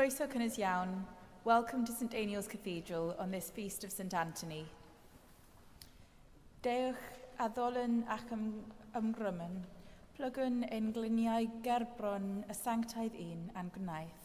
Croeso cynnes iawn. Welcome to St Daniel's Cathedral on this feast of St Anthony. Dewch a ddolyn ac ymgrymen, plygwn ein gliniau gerbron y sanctaidd un a'n gwnaeth.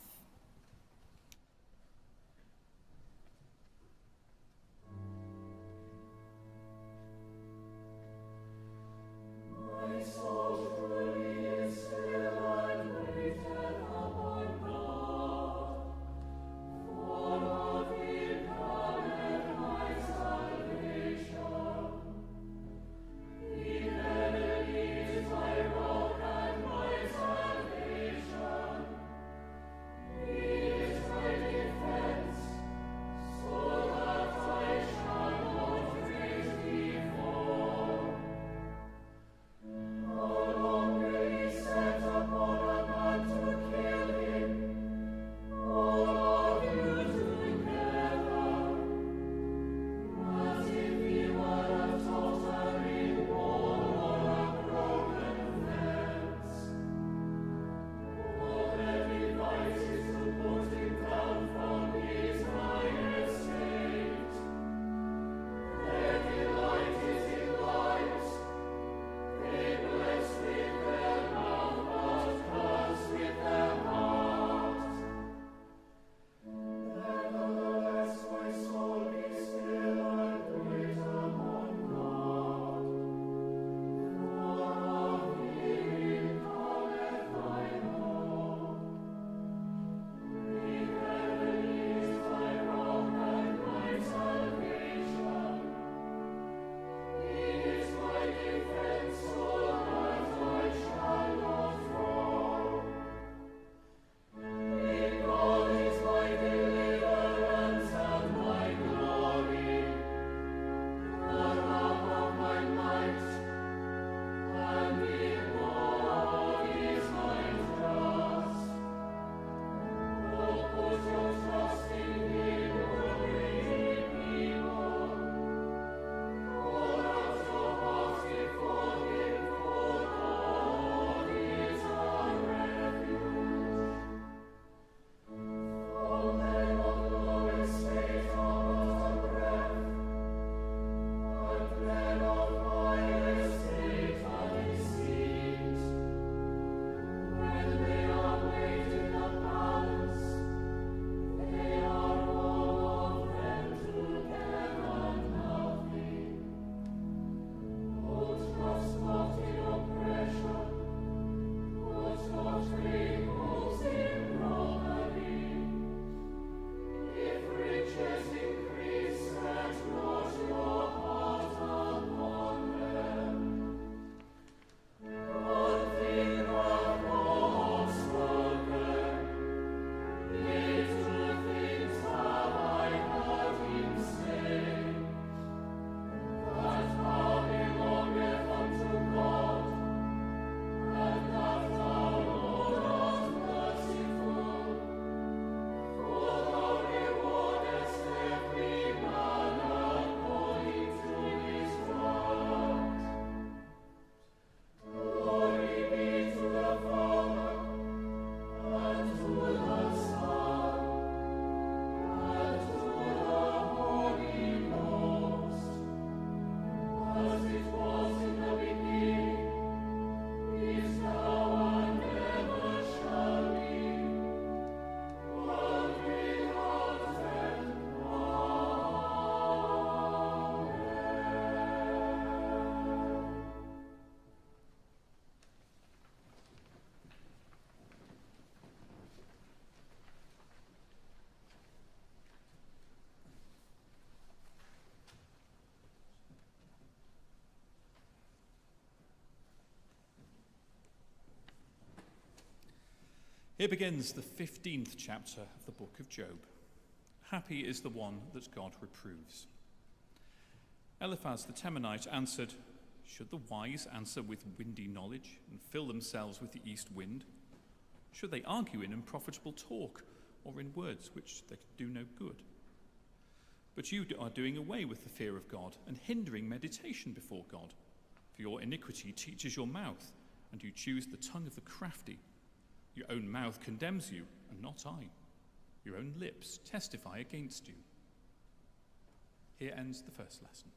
Here begins the 15th chapter of the book of Job. Happy is the one that God reproves. Eliphaz the Temanite answered, Should the wise answer with windy knowledge and fill themselves with the east wind? Should they argue in unprofitable talk or in words which they do no good? But you are doing away with the fear of God and hindering meditation before God. For your iniquity teaches your mouth, and you choose the tongue of the crafty. Your own mouth condemns you, and not I. Your own lips testify against you. Here ends the first lesson.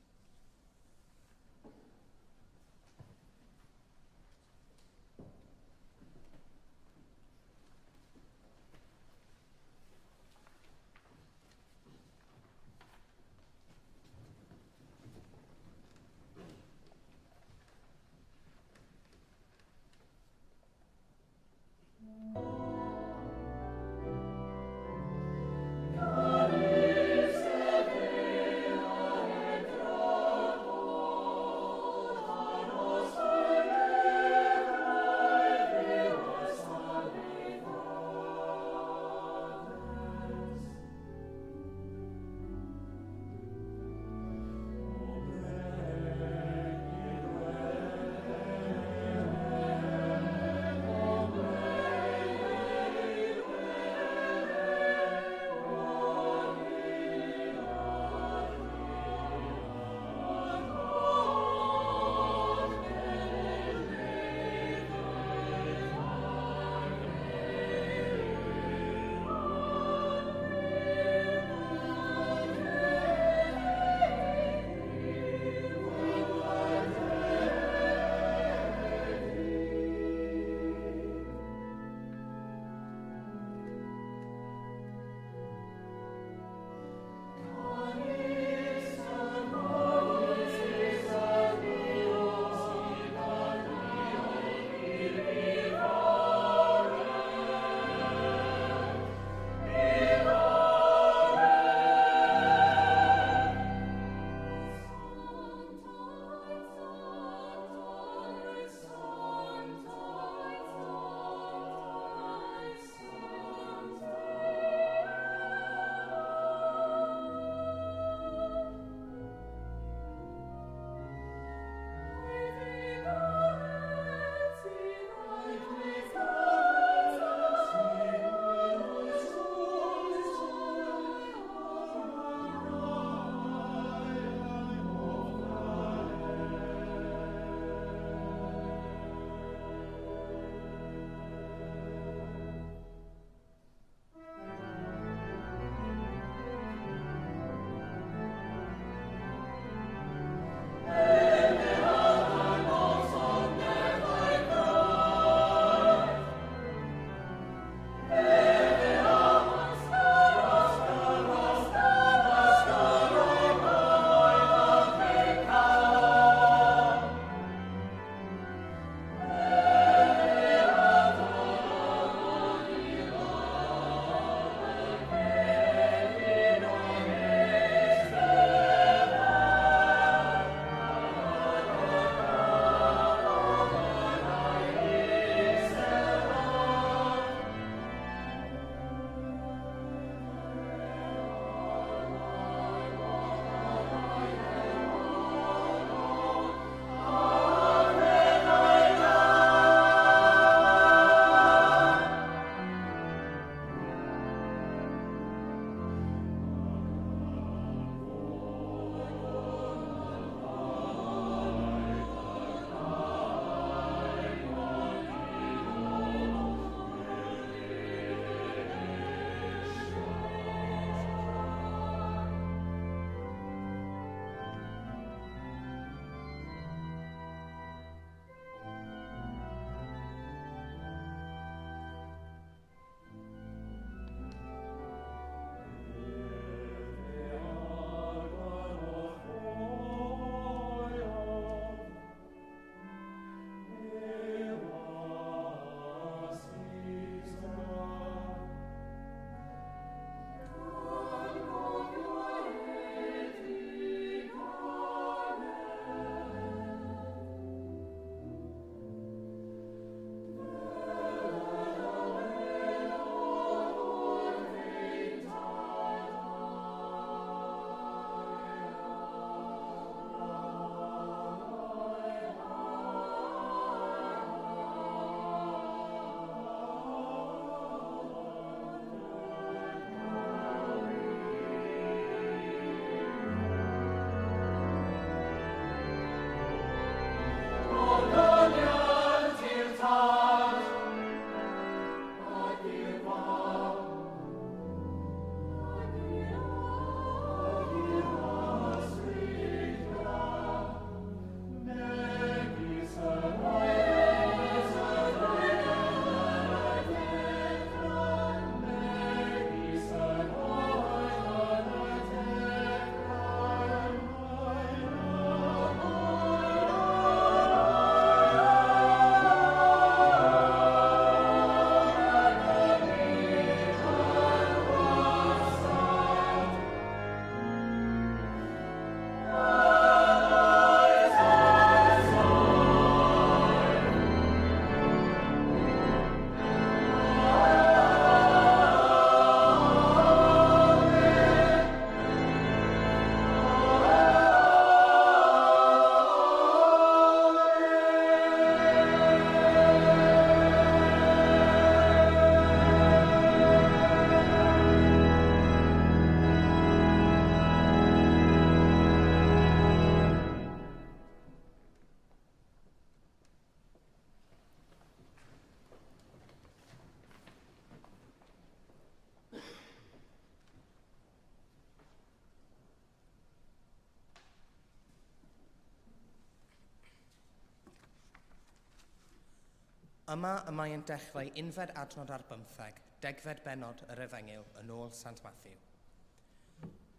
Yma y mae yn dechrau unfed adnod ar 15, degfed benod yr Efengyl yn ôl Sant Matthew.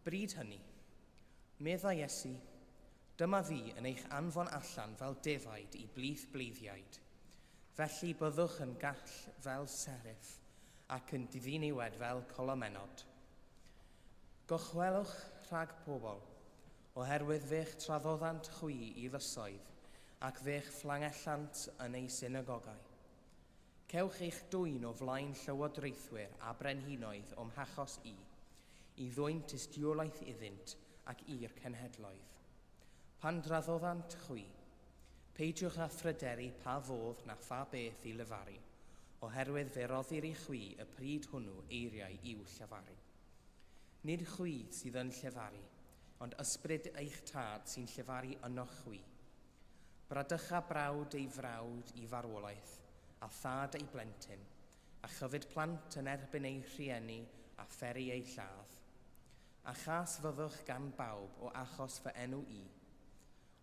Bryd hynny, medda Iesu, dyma fi yn eich anfon allan fel defaid i blith bleiddiaid. Felly byddwch yn gall fel serif ac yn diddiniwed fel colomenod. Gochwelwch rhag pobl, oherwydd fe'ch traddoddant chwi i lysoedd ac fe'ch fflangellant yn ei synagogau. Cewch eich dwyn o flaen llywodraethwyr a brenhinoedd o'm hachos i ddwyn tystiolaeth iddynt ac i'r cenhedloedd. Pan draddoddant chwi, peidiwch â phryderu pa fodd na pha beth i lefaru, oherwydd fe roddir i chwi y pryd hwnnw eiriau i'w llefaru. Nid chwi sydd yn llefaru, ond ysbryd eich tad sy'n llefaru ynoch chwi. Bradycha brawd ei frawd i farwolaeth, a thad ei blentyn, a chyfyd plant yn erbyn ei rhieni a pheri ei lladd. A chas fyddwch gan bawb o achos fy enw i,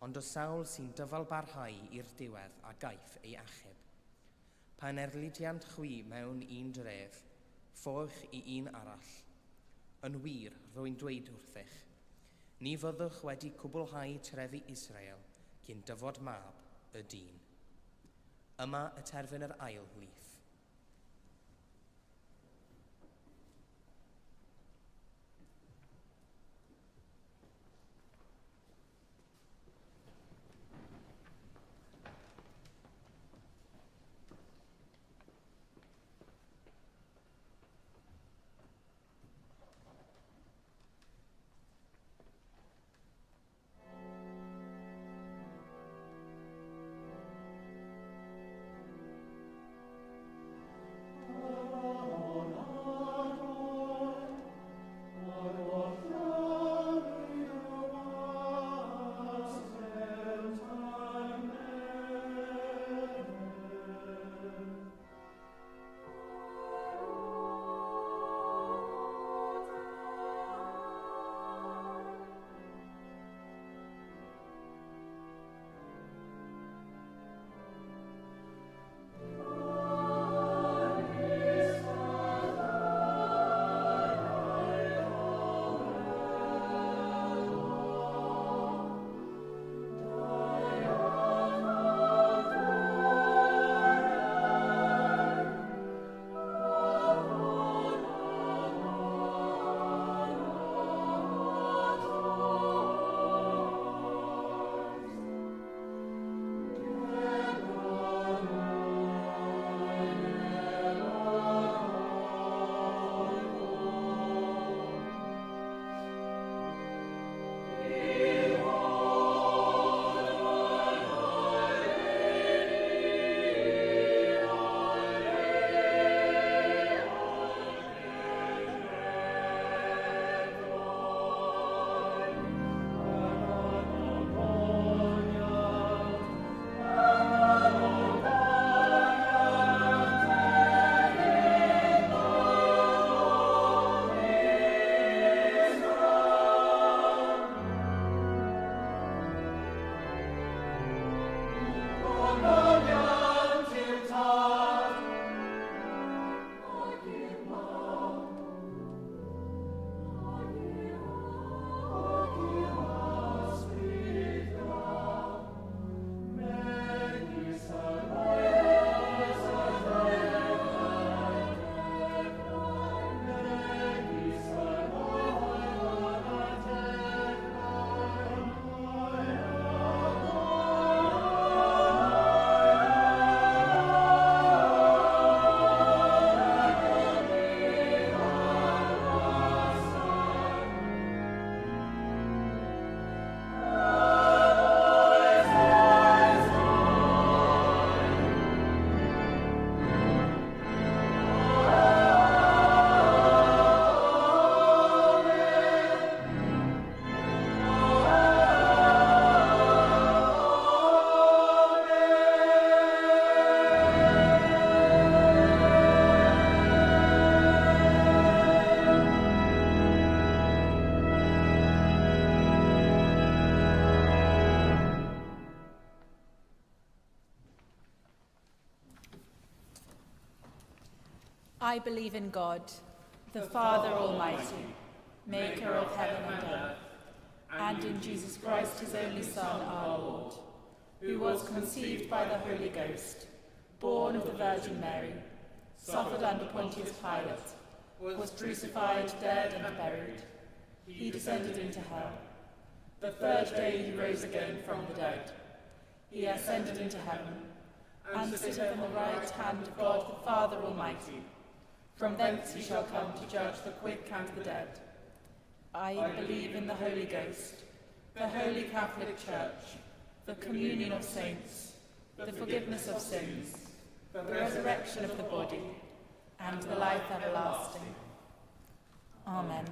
ond o sawl sy'n dyfalbarhau i'r diwedd a gaiff ei achub. Pan erludiant chwi mewn un dref, ffwrch i un arall. Yn wir, rwy'n dweud wrthych, ni fyddwch wedi cwblhau trefi Israel cyn dyfod mab y dyn. Yma y terfyn yr ail lif. I believe in God, the Father Almighty, maker of heaven and earth, and in Jesus Christ, his only Son, our Lord, who was conceived by the Holy Ghost, born of the Virgin Mary, suffered under Pontius Pilate, was crucified, dead, and buried. He descended into hell. The third day he rose again from the dead. He ascended into heaven, and sitteth on the right hand of God the Father Almighty. From thence he shall come to judge the quick and the dead. I believe in the Holy Ghost, the Holy Catholic Church, the communion of saints, the forgiveness of sins, the resurrection of the body, and the life everlasting. Amen.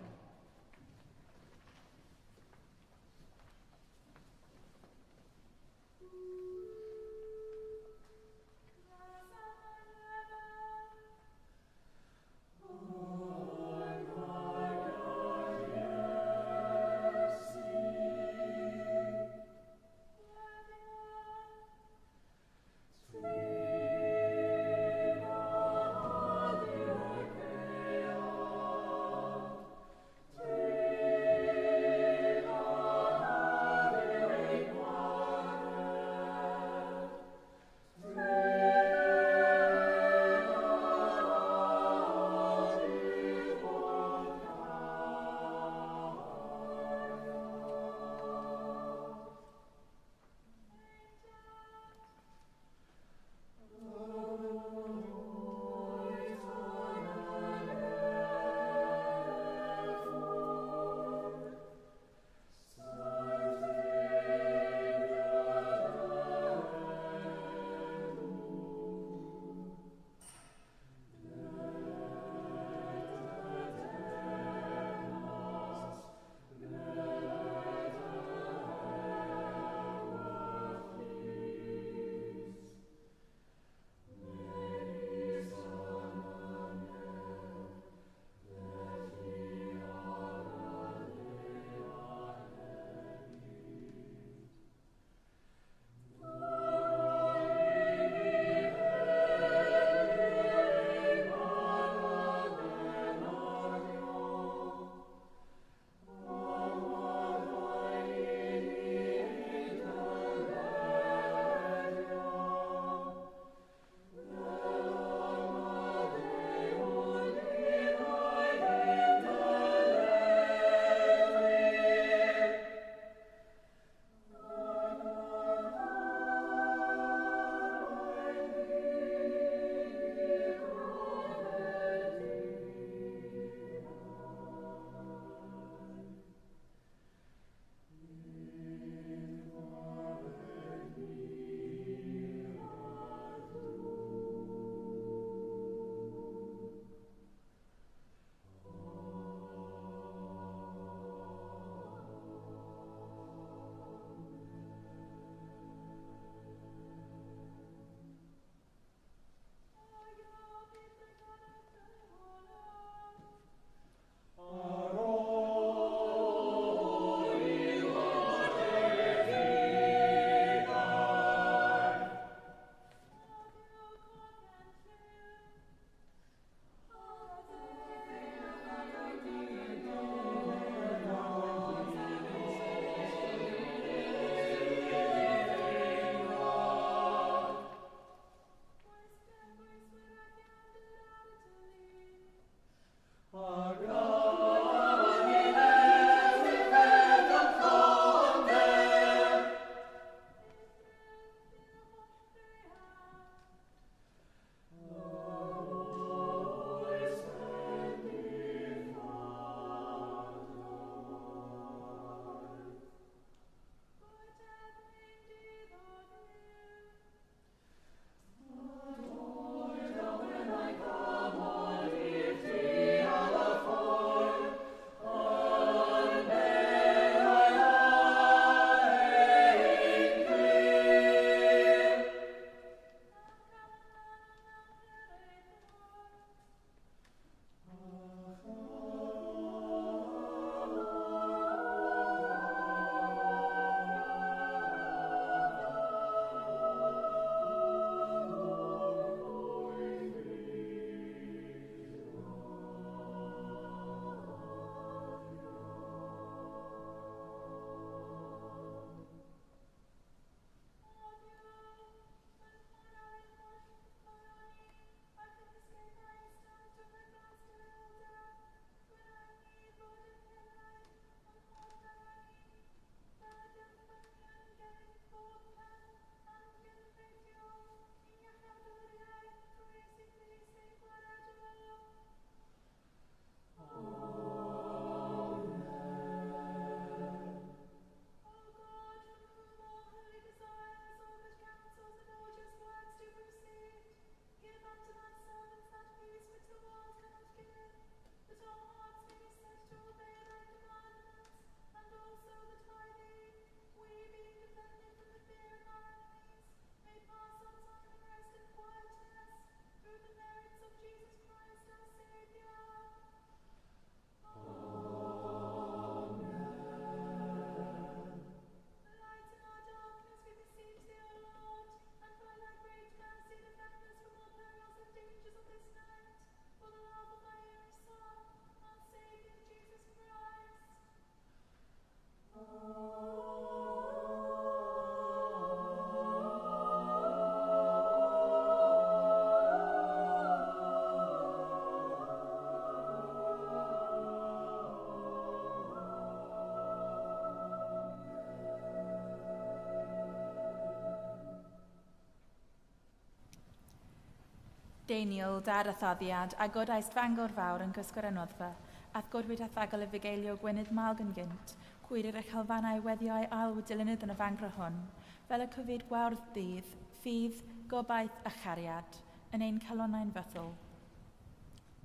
Deiniol, dar a thaddiad, a godaist Fangor fawr yn gysgor a noddfa, ath godwyd a thagol y fugeilio gwynydd malg yn gynt, cwyr yr eich halfannau weddiau alw dilynydd yn y fangro hwn, fel y cyfyd gwawrdd dydd, ffydd, gobaith a chariad, yn ein calonnau'n fyddol.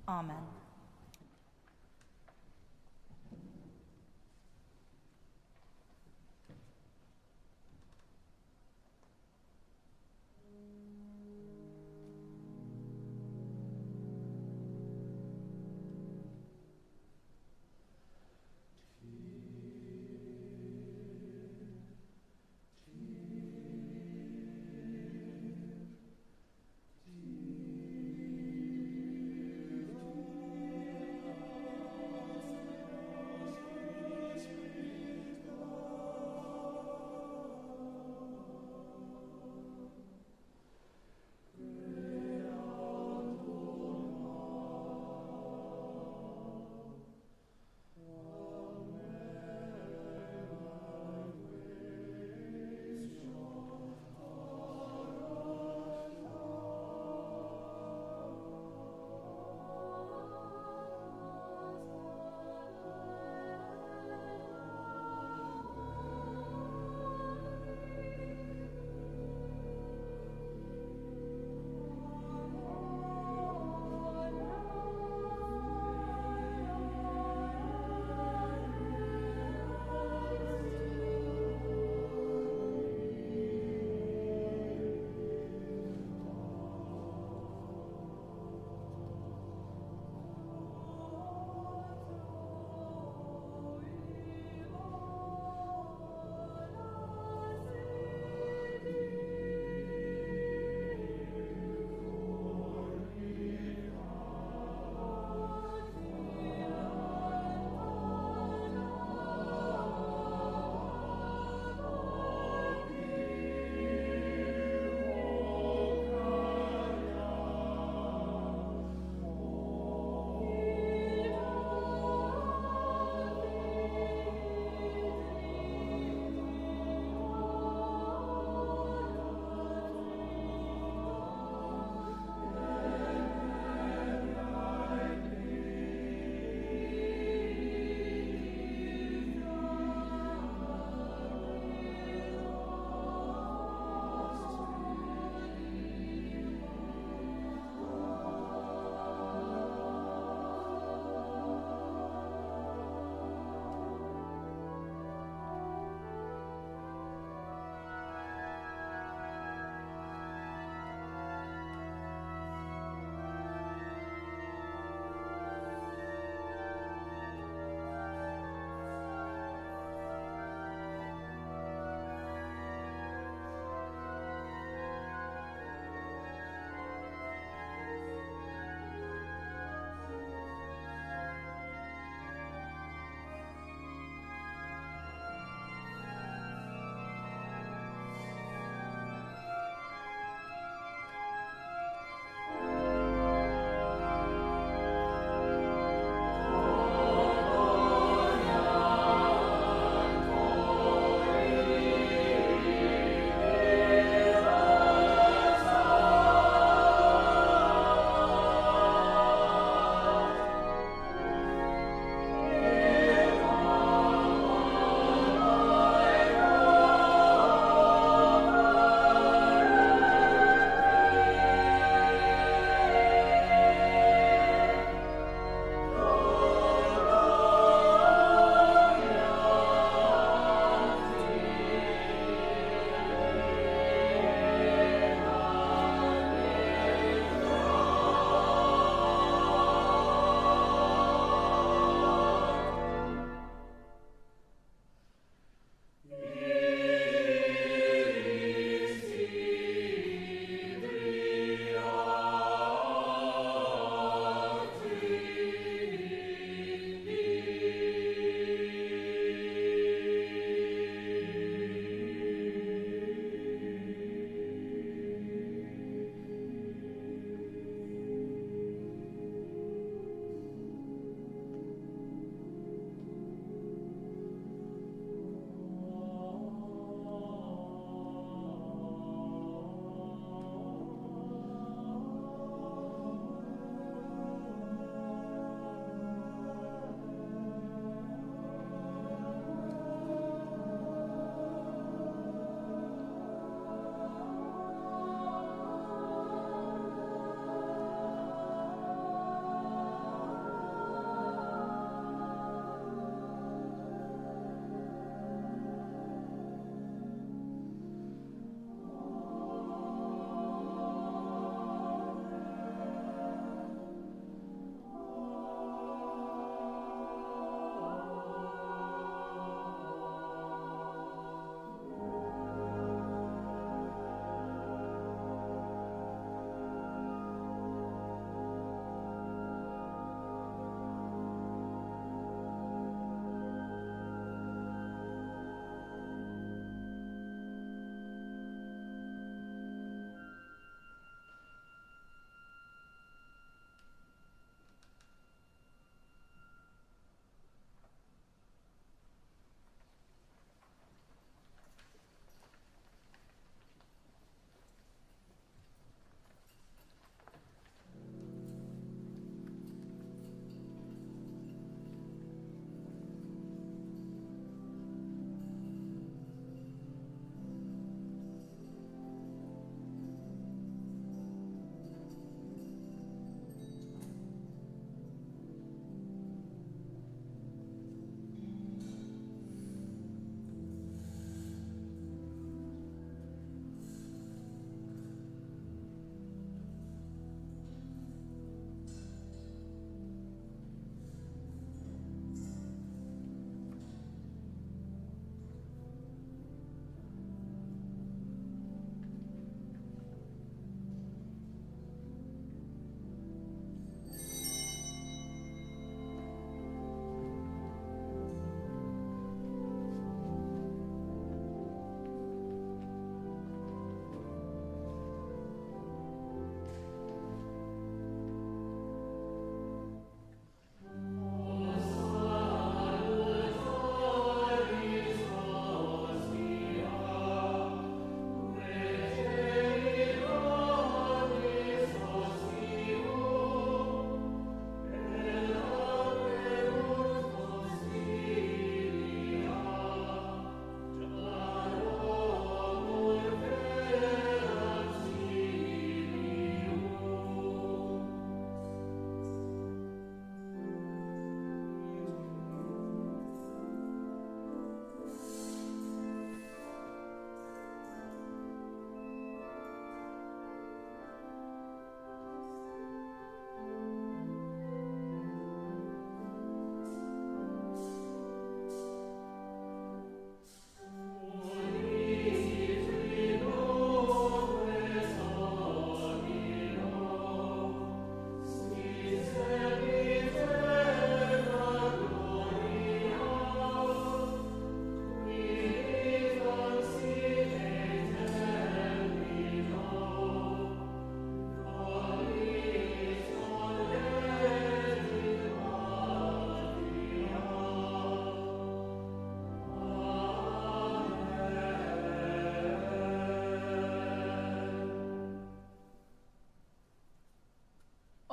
Amen.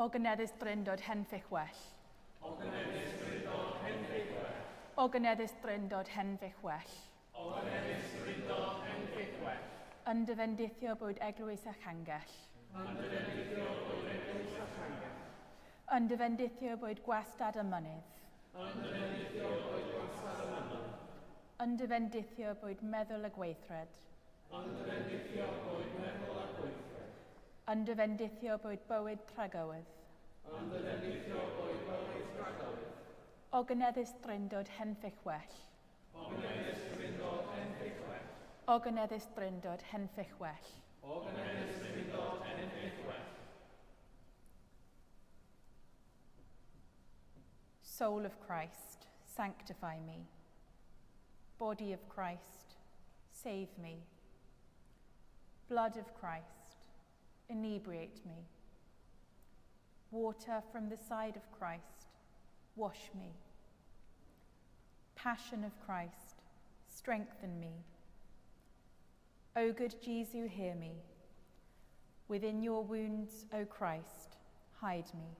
O gyneddus dryndod henffych well. O gyneddus dryndod henffych well. O gyneddus dryndod henffych well. O gyneddus dryndod henffych well. Undefendithio bwyd eglwys a changell. Undefendithio bwyd eglwys a changell. Undefendithio bwyd gwastad y mynydd. Undefendithio bwyd gwastad y mynydd. Undefendithio bwyd meddwl y gweithred. Undefendithio bwyd meddwl y gweithred. Undefendithio bwyd bywyd tragowydd. Undefendithio bwyd bywyd tragowydd. O gyneddus dryndod henffych well. O gyneddus dryndod henffych well. O gyneddus dryndod henffych well. O gyneddus dryndod henffych well. Soul of Christ, sanctify me. Body of Christ, save me. Blood of Christ, inebriate me. Water from the side of Christ, wash me. Passion of Christ, strengthen me. O good Jesu, hear me. Within your wounds, O Christ, hide me.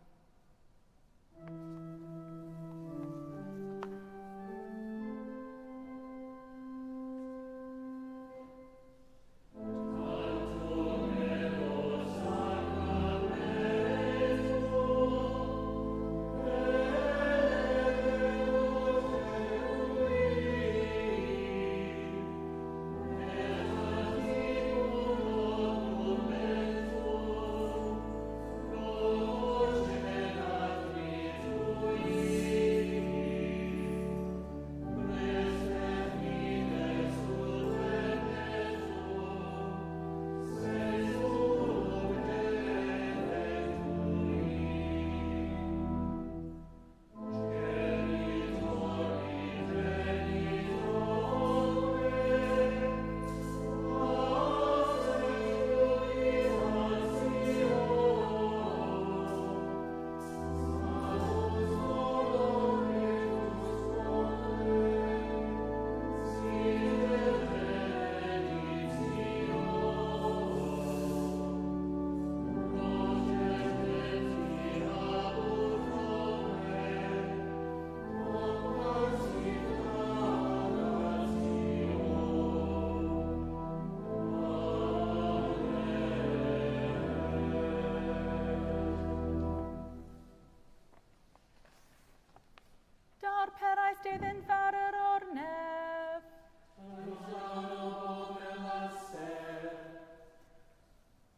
Dydd yn fawr yr o'r nef.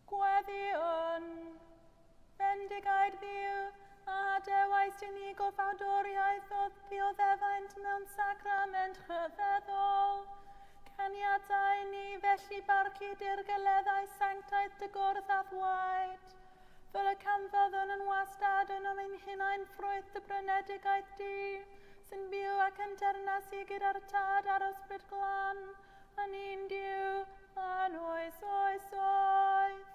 Gweddion, bendigaid ddiw, a dewais i ni gofawdoriaeth o ddioddefaint mewn sacrament rhyfeddol. Caniadau ni felly barchu dirgeleddau sanctaeth dy gwrdd a ddwaid. Fel y canfoddon yn wastad yn o'n hunain ffrwyth dy brynedigaeth di, sy'n byw ac yn ternasu gyda'r tad a'r ysbryd glan, yn un Duw, a'n oes oes oes.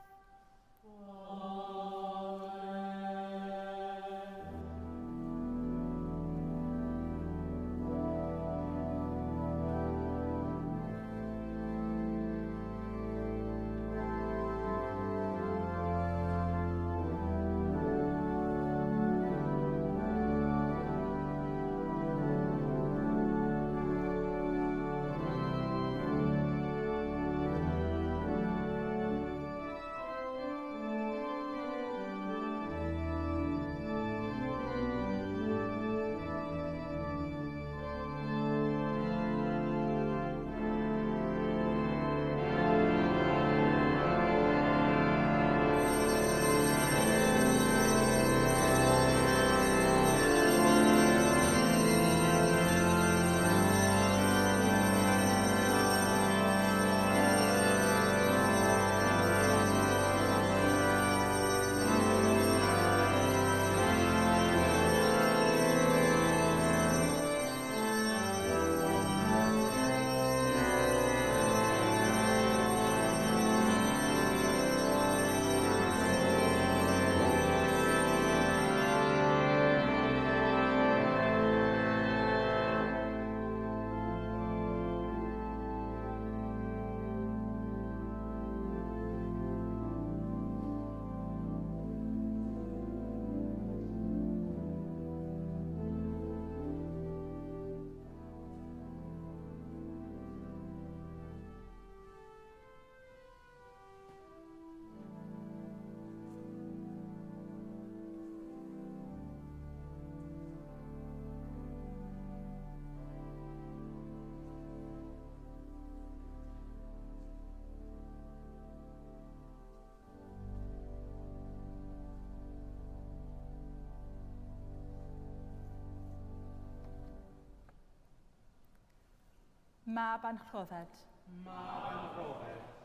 Mab Anrhodded.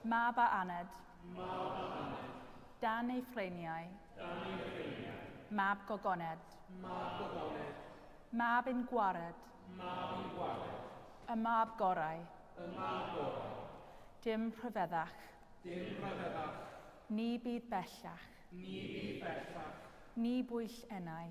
Mab a Aned. Dan ei ffreniau. Mab Gogoned. Mab yn gwared. Y mab gorau. Dim rhyfeddach. Ni byd bellach. Ni bwyll enau.